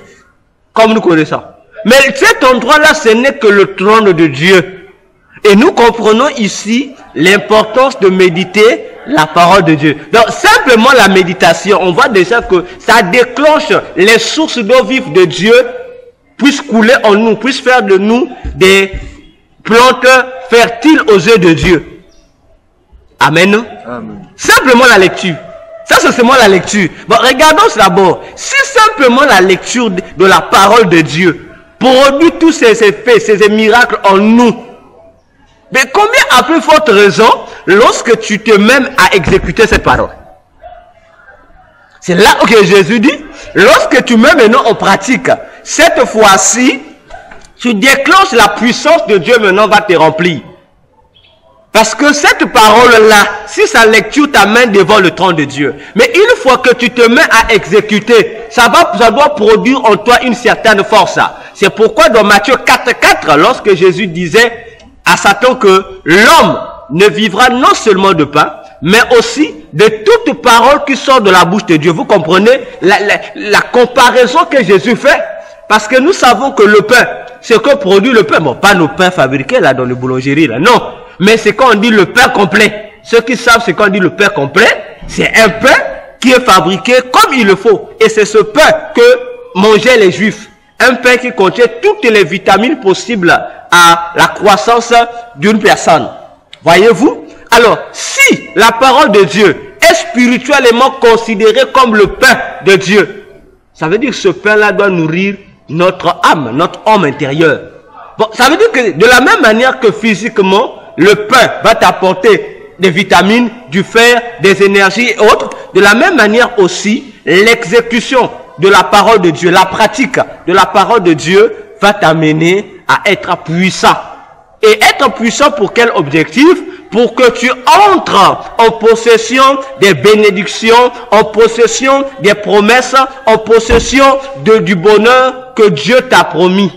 comme nous connaissons. Mais cet endroit-là, ce n'est que le trône de Dieu. Et nous comprenons ici l'importance de méditer la parole de Dieu. Donc, simplement la méditation, on voit déjà que ça déclenche les sources d'eau vive de Dieu, puissent couler en nous, puissent faire de nous des plantes fertiles aux yeux de Dieu. Amen. Amen. Simplement la lecture. Ça, c'est seulement la lecture. Bon, regardons d'abord. Si simplement la lecture de la parole de Dieu produit tous ces effets, ces miracles en nous, mais combien à plus forte raison lorsque tu te mets à exécuter cette parole? C'est là que Jésus dit, lorsque tu mets maintenant en pratique, cette fois-ci, tu déclenches la puissance de Dieu maintenant va te remplir. Parce que cette parole-là, si sa lecture t'amène devant le trône de Dieu, mais une fois que tu te mets à exécuter, ça doit produire en toi une certaine force. C'est pourquoi dans Matthieu 4,4, lorsque Jésus disait à Satan que l'homme ne vivra non seulement de pain, mais aussi de toute parole qui sort de la bouche de Dieu. Vous comprenez la comparaison que Jésus fait? Parce que nous savons que le pain, ce que produit le pain, bon, pas nos pains fabriqués là dans les boulangeries, là, non. Mais c'est quand on dit le pain complet. Ceux qui savent c'est quand on dit le pain complet, c'est un pain qui est fabriqué comme il le faut. Et c'est ce pain que mangeaient les Juifs. Un pain qui contient toutes les vitamines possibles à la croissance d'une personne. Voyez-vous? Alors, si la parole de Dieu est spirituellement considérée comme le pain de Dieu, ça veut dire que ce pain-là doit nourrir notre âme, notre homme intérieur. Bon, ça veut dire que de la même manière que physiquement, le pain va t'apporter des vitamines, du fer, des énergies et autres, de la même manière aussi, l'exécution de la parole de Dieu, la pratique de la parole de Dieu va t'amener à être puissant. Et être puissant pour quel objectif? Pour que tu entres en possession des bénédictions, en possession des promesses, en possession du bonheur que Dieu t'a promis.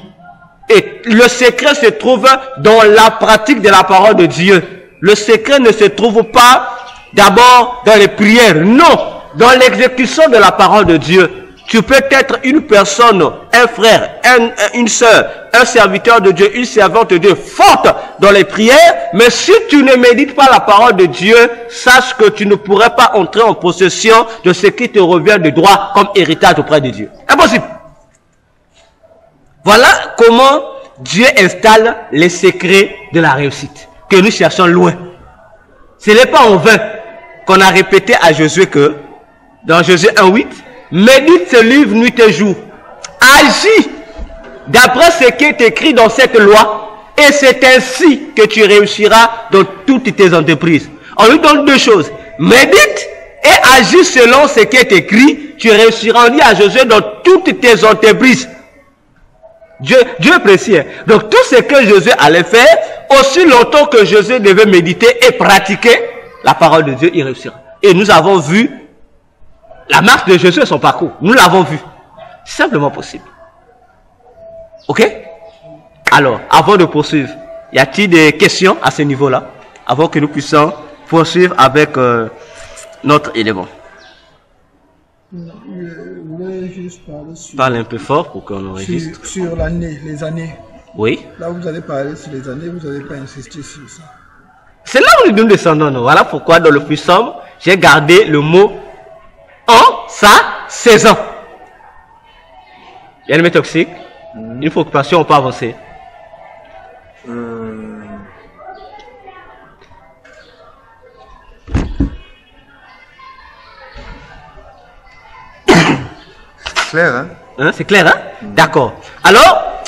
Et le secret se trouve dans la pratique de la parole de Dieu. Le secret ne se trouve pas d'abord dans les prières, non, dans l'exécution de la parole de Dieu. Tu peux être une personne, un frère, une sœur, un serviteur de Dieu, une servante de Dieu forte dans les prières, mais si tu ne médites pas la parole de Dieu, sache que tu ne pourrais pas entrer en possession de ce qui te revient de droit comme héritage auprès de Dieu. Impossible. Voilà comment Dieu installe les secrets de la réussite que nous cherchons loin. Ce n'est pas en vain qu'on a répété à Josué que, dans Josué 1,8, médite ce livre nuit et jour. Agis d'après ce qui est écrit dans cette loi et c'est ainsi que tu réussiras dans toutes tes entreprises. On lui donne deux choses. Médite et agis selon ce qui est écrit, tu réussiras. On dit à Josué dans toutes tes entreprises. Dieu est précis. Hein? Donc tout ce que Josué allait faire, aussi longtemps que Josué devait méditer et pratiquer la parole de Dieu, il réussira. Et nous avons vu la marche de Josué et son parcours. Nous l'avons vu. C'est simplement possible. Ok? Alors, avant de poursuivre, y a-t-il des questions à ce niveau-là? Avant que nous puissions poursuivre avec notre élément. Je voulais juste parler sur... Parle un peu fort pour qu'on enregistre. Sur l'année, les années. Oui. Là, vous allez parler sur les années, vous n'allez pas insister sur ça. C'est là où nous descendons. Non? Voilà pourquoi dans le plus sombre, j'ai gardé le mot en sa saison. Il y a une toxique. Une préoccupation, on peut avancer. Clair, hein? C'est clair, hein? D'accord. Alors,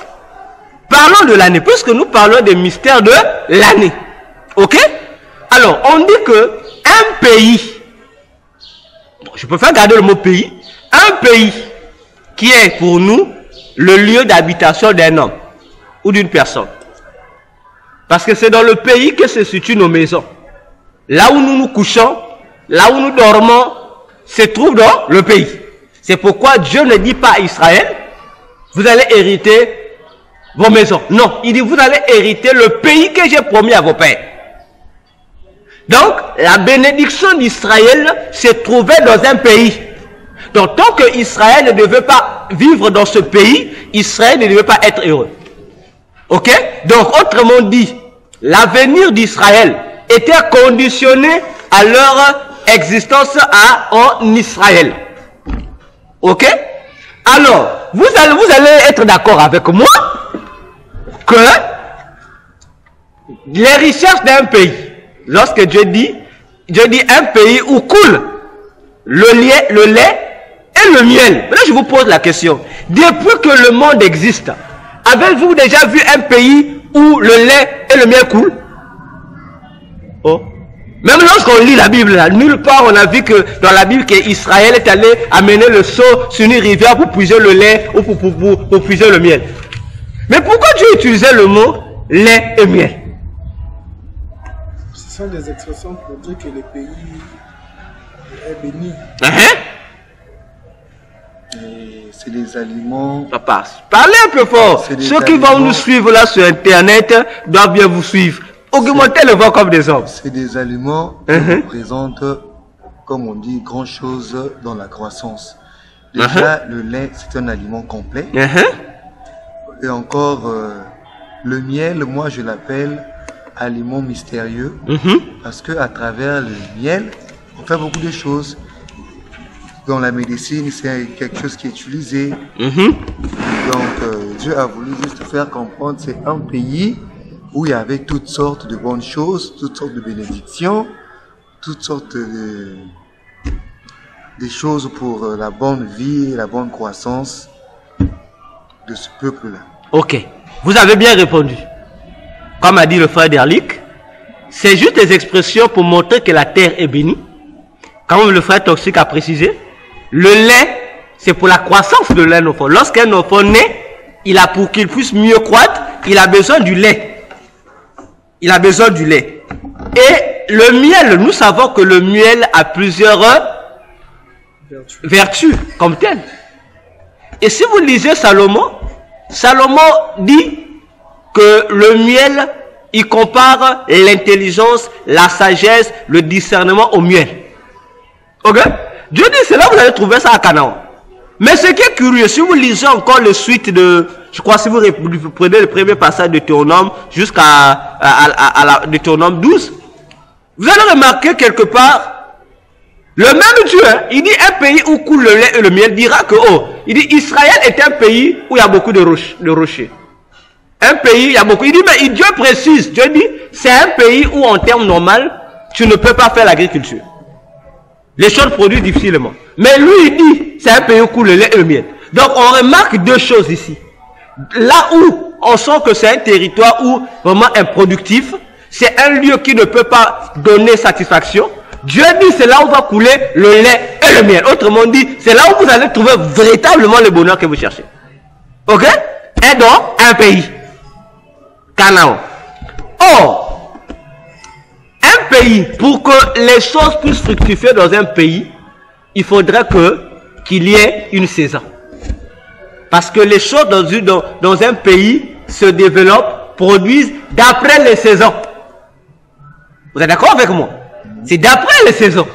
parlons de l'année, puisque nous parlons des mystères de l'année. Ok? Alors, on dit que un pays, je préfère garder le mot pays, un pays qui est pour nous le lieu d'habitation d'un homme ou d'une personne. Parce que c'est dans le pays que se situent nos maisons. Là où nous nous couchons, là où nous dormons, se trouve dans le pays. C'est pourquoi Dieu ne dit pas à Israël, vous allez hériter vos maisons. Non, il dit, vous allez hériter le pays que j'ai promis à vos pères. Donc, la bénédiction d'Israël se trouvait dans un pays. Donc, tant que Israël ne devait pas vivre dans ce pays, Israël ne devait pas être heureux. Ok? Donc, autrement dit, l'avenir d'Israël était conditionné à leur existence en Israël. Ok? Alors, vous allez être d'accord avec moi que les richesses d'un pays, lorsque Dieu dit un pays où coule le lait et le miel. Maintenant, je vous pose la question. Depuis que le monde existe, avez-vous déjà vu un pays où le lait et le miel coulent? Oh. Même lorsqu'on lit la Bible, là, nulle part on a vu que dans la Bible qu'Israël est allé amener le seau sur une rivière pour puiser le lait ou pour puiser le miel. Mais pourquoi Dieu utilisait le mot lait et miel? Ce sont des expressions pour dire que le pays est béni. C'est des aliments. Papa, parlez un peu fort. Ceux qui vont nous suivre là sur Internet doivent bien vous suivre. Augmentez le vent comme des hommes. C'est des aliments qui représentent, comme on dit, grand chose dans la croissance. Déjà, le lait, c'est un aliment complet. Et encore, le miel, moi, je l'appelle aliment mystérieux. Parce que à travers le miel, on fait beaucoup de choses. Dans la médecine, c'est quelque chose qui est utilisé. Donc, Dieu a voulu juste faire comprendre, c'est un pays où il y avait toutes sortes de bonnes choses, toutes sortes de bénédictions, toutes sortes de choses pour la bonne vie, la bonne croissance de ce peuple-là. Ok, vous avez bien répondu. Comme a dit le frère Derlick, c'est juste des expressions pour montrer que la terre est bénie. Comme le frère Toxique a précisé, le lait, c'est pour la croissance de l'un enfant. Lorsqu'un enfant naît, pour qu'il puisse mieux croître, il a besoin du lait. Il a besoin du lait. Et le miel, nous savons que le miel a plusieurs vertus comme tel. Et si vous lisez Salomon, Salomon dit que le miel, il compare l'intelligence, la sagesse, le discernement au miel. Ok? Dieu dit, c'est là que vous allez trouver ça à Canaan. Mais ce qui est curieux, si vous lisez encore le suite de, je crois, si vous prenez le premier passage de Théonome jusqu'à Deutéronome 12, vous allez remarquer quelque part, le même Dieu, il dit un pays où coule le lait et le miel, dira que, il dit Israël est un pays où il y a beaucoup de rochers. Un pays, il y a beaucoup. Il dit, mais Dieu précise, Dieu dit, c'est un pays où en termes normaux, tu ne peux pas faire l'agriculture. Les choses produisent difficilement. Mais lui, il dit, c'est un pays où coule le lait et le miel. Donc, on remarque deux choses ici. Là où on sent que c'est un territoire où vraiment improductif, c'est un lieu qui ne peut pas donner satisfaction. Dieu dit c'est là où va couler le lait et le miel. Autrement dit, c'est là où vous allez trouver véritablement le bonheur que vous cherchez. Ok? Et donc, un pays. Canaan. Or, un pays, pour que les choses puissent fructifier dans un pays, il faudrait qu'il y ait une saison. Parce que les choses dans un pays se développent, produisent d'après les saisons. Vous êtes d'accord avec moi? C'est d'après les saisons.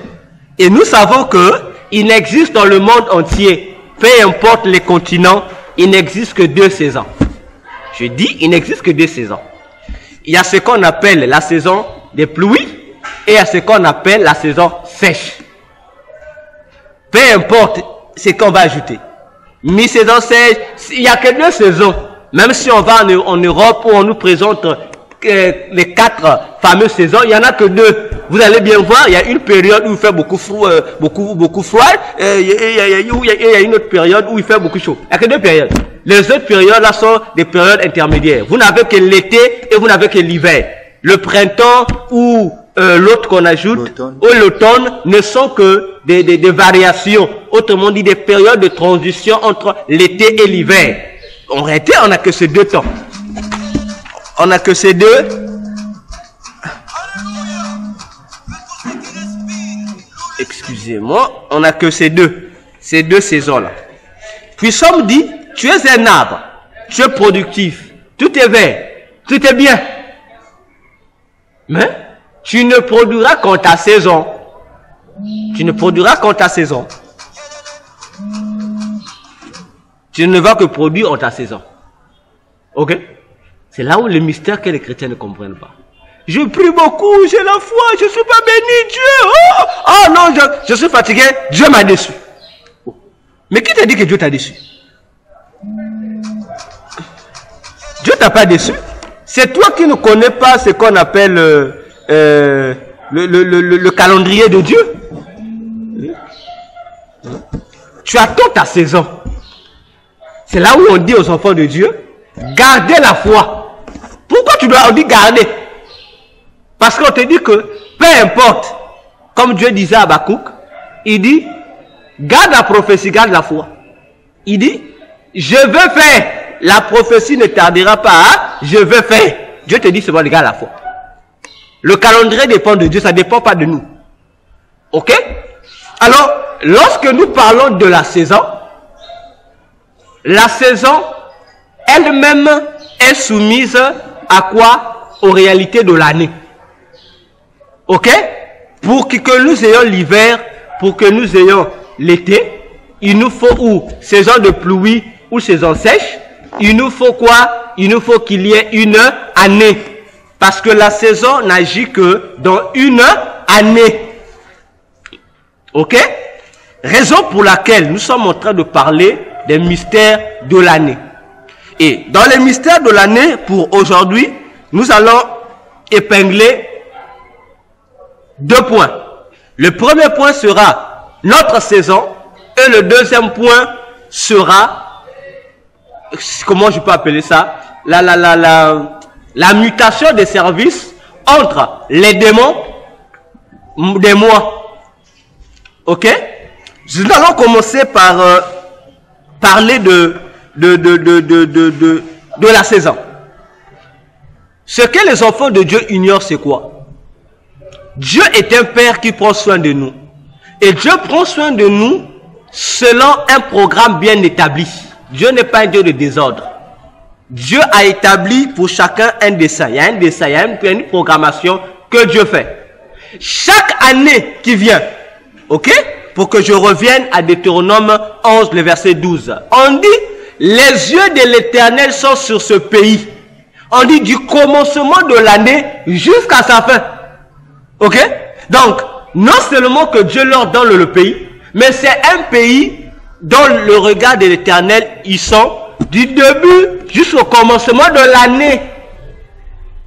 Et nous savons qu'il n'existe dans le monde entier, peu importe les continents, il n'existe que 2 saisons. Je dis, il n'existe que 2 saisons. Il y a ce qu'on appelle la saison des pluies et il y a ce qu'on appelle la saison sèche. Peu importe ce qu'on va ajouter. Mi-saison sèche, il n'y a que 2 saisons. Même si on va en Europe où on nous présente les 4 fameuses saisons, il n'y en a que 2. Vous allez bien voir, il y a une période où il fait beaucoup froid, il y a une autre période où il fait beaucoup chaud. Il n'y a que 2 périodes. Les autres périodes là sont des périodes intermédiaires. Vous n'avez que l'été et vous n'avez que l'hiver. Le printemps ou l'autre qu'on ajoute, ou l'automne, ne sont que des variations. Autrement dit, des périodes de transition entre l'été et l'hiver. En réalité, on n'a que ces 2 temps. On n'a que ces 2. Excusez-moi, on n'a que ces deux saisons-là. Puis Somme dit, tu es un arbre, tu es productif, tout est vert, tout est bien. Mais tu ne produiras qu'en ta saison. Tu ne produiras qu'en ta saison. Tu ne vas que produire en ta saison. Ok? C'est là où le mystère que les chrétiens ne comprennent pas. Je prie beaucoup, j'ai la foi, je ne suis pas béni, Dieu. Oh non, je suis fatigué, Dieu m'a déçu. Mais qui t'a dit que Dieu t'a déçu? Dieu t'a pas déçu. C'est toi qui ne connais pas ce qu'on appelle le calendrier de Dieu. Tu attends ta saison. C'est là où on dit aux enfants de Dieu, gardez la foi. Pourquoi on dit garder? Parce qu'on te dit que, peu importe, comme Dieu disait à Habakkuk, il dit, garde la prophétie, garde la foi. Il dit, je veux faire. La prophétie ne tardera pas, hein? Je veux faire. Dieu te dit, c'est bon, garde la foi. Le calendrier dépend de Dieu, ça ne dépend pas de nous. Ok? Alors, lorsque nous parlons de la saison elle-même est soumise à quoi? Aux réalités de l'année. Ok? Pour que nous ayons l'hiver, pour que nous ayons l'été, il nous faut ou saison de pluie ou saison sèche. Il nous faut quoi? Il nous faut qu'il y ait une année. Parce que la saison n'agit que dans une année. Ok? Raison pour laquelle nous sommes en train de parler des mystères de l'année. Et dans les mystères de l'année, pour aujourd'hui, nous allons épingler 2 points. Le premier point sera notre saison et le deuxième point sera, comment je peux appeler ça, la mutation des services entre les démons des mois. Ok? Nous allons commencer par parler de la saison. Ce que les enfants de Dieu ignorent, c'est quoi? Dieu est un Père qui prend soin de nous. Et Dieu prend soin de nous selon un programme bien établi. Dieu n'est pas un Dieu de désordre. Dieu a établi pour chacun un dessein. Il y a un dessein, il y a une programmation que Dieu fait. Chaque année qui vient, ok? Pour que je revienne à Deutéronome 11, le verset 12. On dit, les yeux de l'Éternel sont sur ce pays. On dit du commencement de l'année jusqu'à sa fin. Ok? Donc, non seulement que Dieu leur donne le pays, mais c'est un pays dont le regard de l'Éternel, ils sont du début jusqu'au commencement de l'année.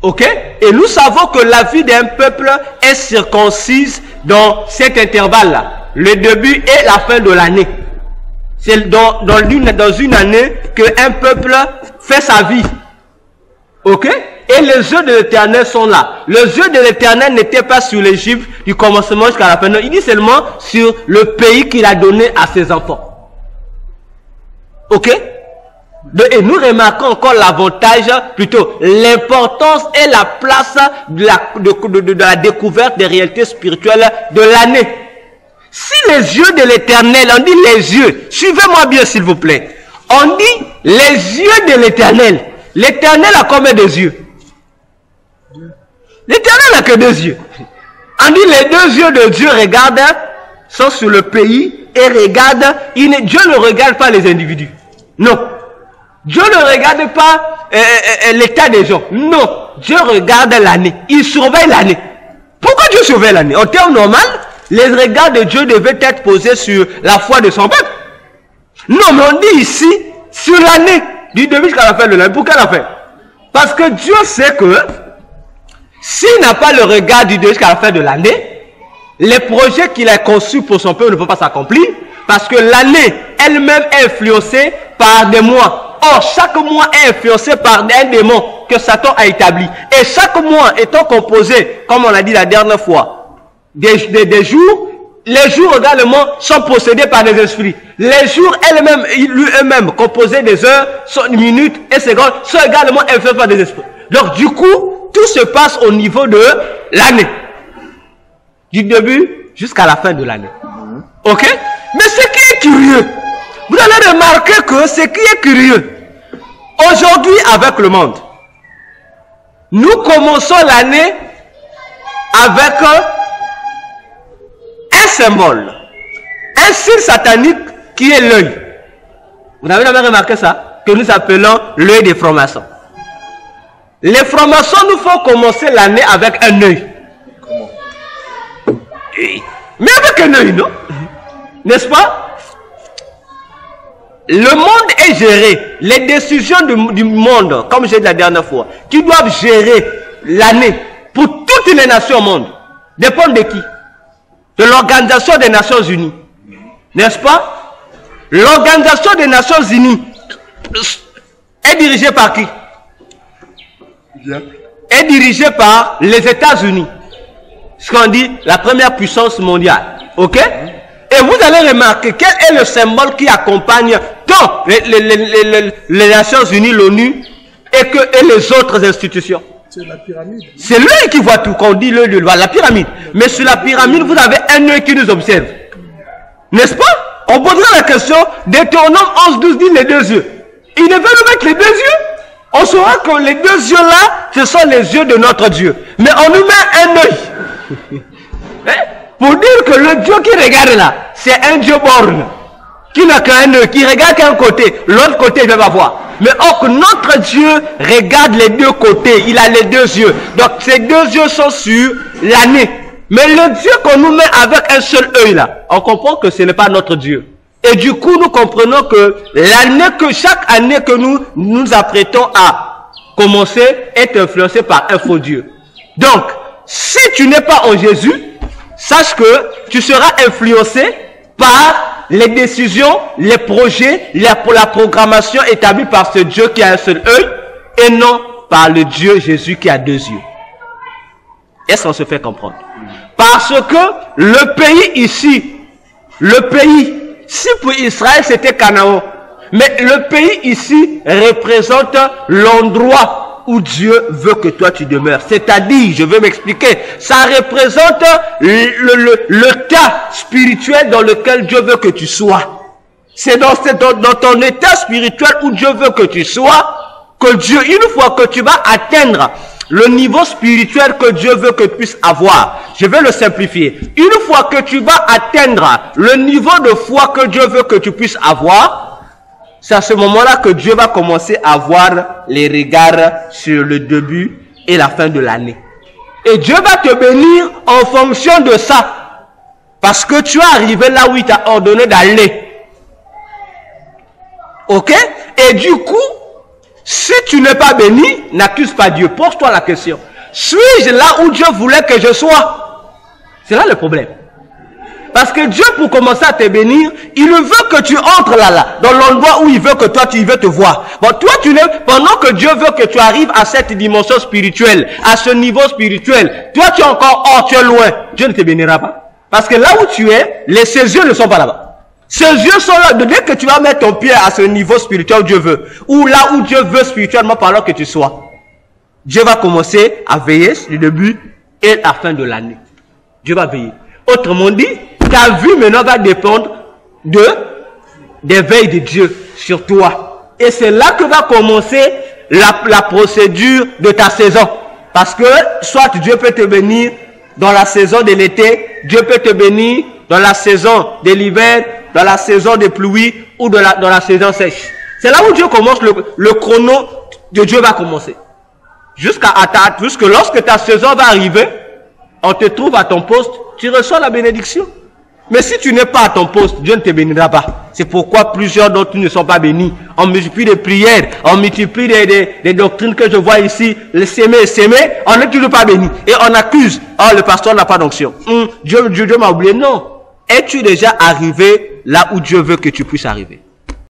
Ok? Et nous savons que la vie d'un peuple est circoncise dans cet intervalle-là. Le début et la fin de l'année. C'est dans une année qu'un peuple fait sa vie. Ok? et les yeux de l'Éternel sont là. Les yeux de l'Éternel n'étaient pas sur l'Égypte du commencement jusqu'à la fin. Non, il dit seulement sur le pays qu'il a donné à ses enfants. Ok? Et nous remarquons encore l'avantage, plutôt l'importance et la place de la découverte des réalités spirituelles de l'année. Si les yeux de l'Éternel, on dit les yeux, suivez-moi bien s'il vous plaît. On dit les yeux de l'Éternel. L'Éternel a combien de yeux? L'Éternel n'a que 2 yeux. On dit les 2 yeux de Dieu regardent, sont sur le pays et regardent. Dieu ne regarde pas les individus. Non. Dieu ne regarde pas l'état des gens. Non. Dieu regarde l'année. Il surveille l'année. Pourquoi Dieu surveille l'année? En termes normal, les regards de Dieu devaient être posés sur la foi de son peuple. Non, mais on dit ici, sur l'année, du début jusqu'à la fin de l'année. Pour quelle affaire? Parce que Dieu sait que, s'il n'a pas le regard du début jusqu'à la fin de l'année, les projets qu'il a conçus pour son peuple ne vont pas s'accomplir, parce que l'année elle-même est influencée par des mois. Or, chaque mois est influencé par un démon que Satan a établi. Et chaque mois étant composé, comme on l'a dit la dernière fois, des jours, les jours également sont possédés par des esprits. Les jours eux-mêmes, composés des heures, minutes et secondes, sont également influencés par des esprits. Donc du coup, tout se passe au niveau de l'année. Du début jusqu'à la fin de l'année. Ok? Mais ce qui est curieux, vous allez remarquer que ce qui est curieux, aujourd'hui avec le monde, nous commençons l'année avec un symbole, un signe satanique qui est l'œil. Vous n'avez jamais remarqué ça? Que nous appelons l'œil des francs-maçons. Les francs-maçons nous font commencer l'année avec un œil. Mais avec un œil, non? N'est-ce pas? Le monde est géré. Les décisions du monde, comme j'ai dit la dernière fois, qui doivent gérer l'année pour toutes les nations au monde, dépendent de qui? De l'Organisation des Nations Unies. N'est-ce pas? L'Organisation des Nations Unies est dirigée par qui? Est dirigée par les États-Unis. Ce qu'on dit la première puissance mondiale. Ok? Et vous allez remarquer quel est le symbole qui accompagne tant les Nations Unies, l'ONU et les autres institutions. C'est la pyramide. C'est l'œil qui voit tout. Quand on dit l'œil de la pyramide. Mais sur la pyramide, vous avez un œil qui nous observe. N'est-ce pas? On posera la question. Deutéronome 11:12 dit les 2 yeux. Il ne veut nous mettre les 2 yeux. On saura que les 2 yeux là, ce sont les yeux de notre Dieu. Mais on nous met un œil. Pour dire que le Dieu qui regarde là, c'est un Dieu borgne. Qui n'a qu'un œil, qui regarde qu'un côté. L'autre côté, il ne va pas voir. Mais or que notre Dieu regarde les 2 côtés. Il a les 2 yeux. Donc ces 2 yeux sont sur l'année. Mais le Dieu qu'on nous met avec un seul œil là, on comprend que ce n'est pas notre Dieu. Et du coup, nous comprenons que chaque année que nous nous apprêtons à commencer est influencée par un faux Dieu. Donc, si tu n'es pas en Jésus, sache que tu seras influencé par les décisions, les projets, la programmation établie par ce Dieu qui a un seul œil et non par le Dieu Jésus qui a 2 yeux. Est-ce qu'on se fait comprendre? Parce que le pays ici, si pour Israël c'était Canaan, mais le pays ici représente l'endroit où Dieu veut que toi tu demeures. C'est-à-dire, je vais m'expliquer, ça représente le tas spirituel dans lequel Dieu veut que tu sois. C'est dans ton état spirituel où Dieu veut que tu sois, que Dieu, une fois que tu vas atteindre le niveau spirituel que Dieu veut que tu puisses avoir. Je vais le simplifier. Une fois que tu vas atteindre le niveau de foi que Dieu veut que tu puisses avoir, c'est à ce moment-là que Dieu va commencer à avoir les regards sur le début et la fin de l'année. Et Dieu va te bénir en fonction de ça. Parce que tu es arrivé là où il t'a ordonné d'aller. Ok? Et du coup, si tu n'es pas béni, n'accuse pas Dieu. Pose-toi la question. Suis-je là où Dieu voulait que je sois? C'est là le problème. Parce que Dieu, pour commencer à te bénir, il veut que tu entres là, dans l'endroit où il veut que toi, tu veux te voir. Bon, toi, pendant que Dieu veut que tu arrives à cette dimension spirituelle, à ce niveau spirituel, toi, tu es encore hors, tu es loin. Dieu ne te bénira pas. Parce que là où tu es, ses yeux ne sont pas là-bas. Ses yeux sont là. Dès que tu vas mettre ton pied à ce niveau spirituel où Dieu veut, ou là où Dieu veut spirituellement parlant que tu sois, Dieu va commencer à veiller du début et la fin de l'année. Dieu va veiller. Autrement dit, ta vue maintenant va dépendre des veilles de Dieu sur toi. Et c'est là que va commencer la procédure de ta saison. Parce que soit Dieu peut te bénir dans la saison de l'été, Dieu peut te bénir dans la saison de l'hiver, dans la saison des pluies ou dans la saison sèche. C'est là où Dieu commence, le chrono de Dieu va commencer. Jusque lorsque ta saison va arriver, on te trouve à ton poste, tu reçois la bénédiction. Mais si tu n'es pas à ton poste, Dieu ne te bénira pas. C'est pourquoi plusieurs d'entre nous ne sont pas bénis. On multiplie des prières, on multiplie des doctrines que je vois ici, les s'aimer, on n'est toujours pas béni. Et on accuse, oh le pasteur n'a pas d'onction. Dieu m'a oublié. Non. Es-tu déjà arrivé là où Dieu veut que tu puisses arriver?